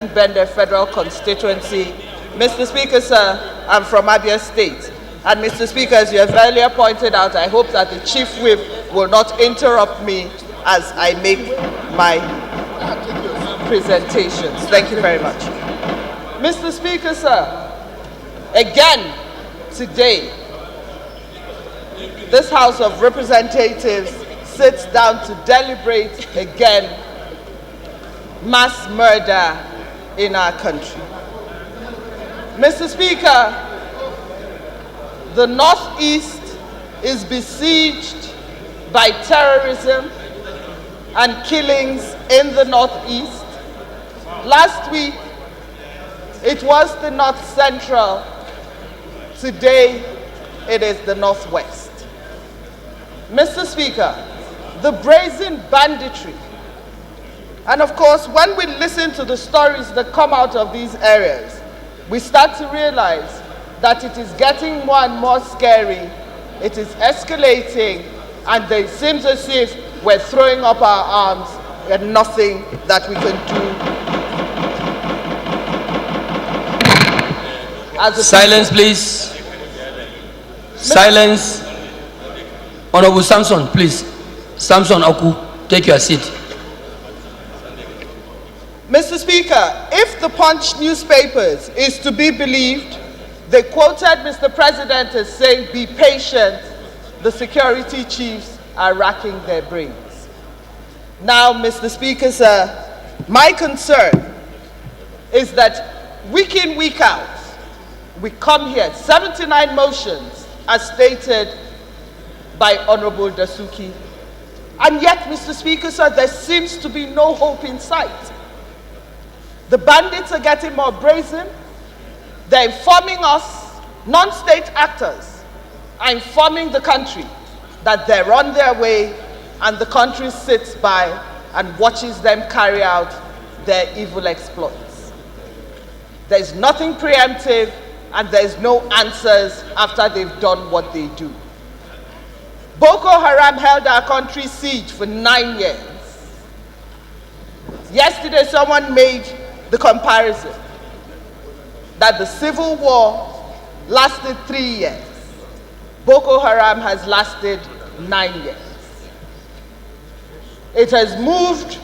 Bender Federal Constituency. Mr. Speaker, sir, I'm from Abia State. And Mr. Speaker, as you have earlier pointed out, I hope that the Chief Whip will not interrupt me as I make my presentations. Thank you very much. Mr. Speaker, sir, again today, this House of Representatives sits down to deliberate again mass murder in our country. Mr. Speaker, the Northeast is besieged by terrorism and killings in the Northeast. Last week, it was the North Central. Today, it is the Northwest. Mr. Speaker, the brazen banditry. And of course, when we listen to the stories that come out of these areas, we start to realize that it is getting more and more scary, it is escalating, and it seems as if we're throwing up our arms and nothing that we can do. As Silence, please. Silence. Honorable Samson, please. Samson Oku, take your seat. Mr. Speaker, if the Punch newspapers is to be believed, they quoted Mr. President as saying, "Be patient, the security chiefs are racking their brains." Now, Mr. Speaker, sir, my concern is that week in, week out, we come here, 79 motions as stated by Honorable Dasuki, and yet, Mr. Speaker, sir, there seems to be no hope in sight. The bandits are getting more brazen. They're informing us, non-state actors are informing the country that they're on their way, and the country sits by and watches them carry out their evil exploits. There's nothing preemptive, and there's no answers after they've done what they do. Boko Haram held our country siege for 9 years. Yesterday, someone made the comparison that the civil war lasted 3 years. Boko Haram has lasted 9 years. It has moved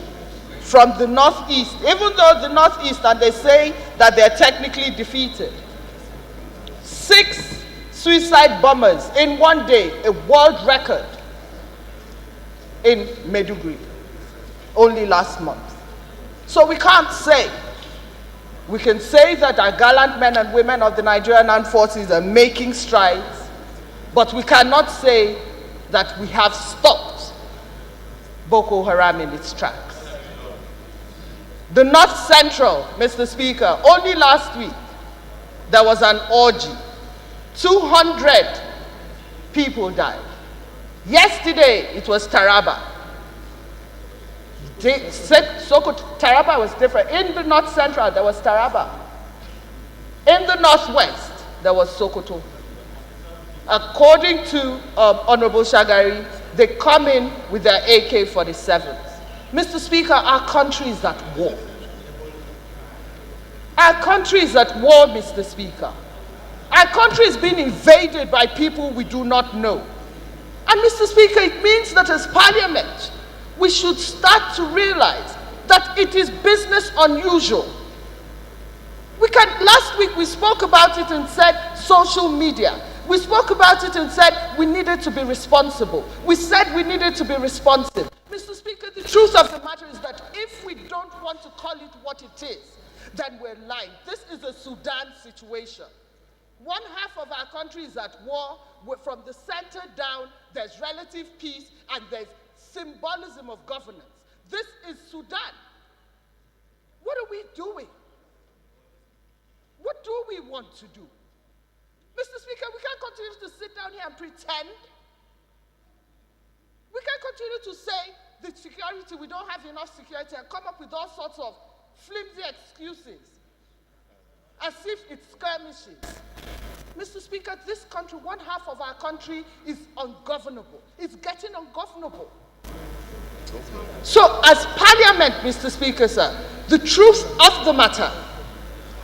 from the Northeast, even though the Northeast, and they say that they're technically defeated. 6 suicide bombers in one day, a world record in Maiduguri, only last month. So we can't say. We can say that our gallant men and women of the Nigerian Armed Forces are making strides, but we cannot say that we have stopped Boko Haram in its tracks. The North Central, Mr. Speaker, only last week, there was an orgy. 200 people died. Yesterday, it was Taraba. Taraba was different. In the North Central, there was Taraba. In the Northwest, there was Sokoto. According to Honorable Shagari, they come in with their AK-47s. Mr. Speaker, our country is at war. Our country is at war, Mr. Speaker. Our country is being invaded by people we do not know. And Mr. Speaker, it means that as Parliament, we should start to realize that it is business unusual. Last week we spoke about it and said social media. We spoke about it and said we needed to be responsible. We said we needed to be responsive. Mr. Speaker, the truth of the matter is that if we don't want to call it what it is, then we're lying. This is a Sudan situation. One half of our country is at war. From the center down, there's relative peace and there's symbolism of governance. This is Sudan. What are we doing? What do we want to do? Mr. Speaker, we can't continue to sit down here and pretend. We can't continue to say the security, we don't have enough security, and come up with all sorts of flimsy excuses as if it's skirmishes. Mr. Speaker, this country, one half of our country is ungovernable. It's getting ungovernable. So as Parliament, Mr. Speaker, sir, The truth of the matter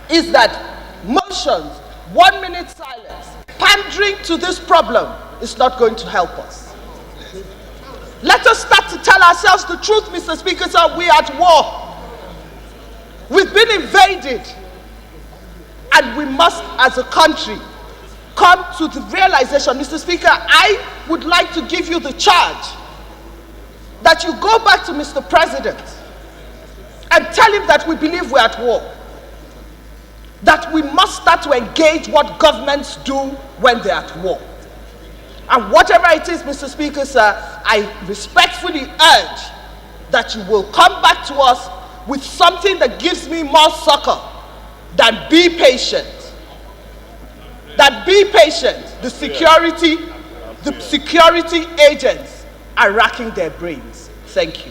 is that motions, 1 minute silence, pandering to this problem is not going to help us. Let us start to tell ourselves the truth, Mr. Speaker, sir. We are at war. We've been invaded. And we must, as a country, come to the realization, Mr. Speaker, I would like to give you the charge that you go back to Mr. President and tell him that we believe we're at war. That we must start to engage what governments do when they're at war. And whatever it is, Mr. Speaker, sir, I respectfully urge that you will come back to us with something that gives me more succor than be patient. That be patient. The security agents are racking their brains. Thank you.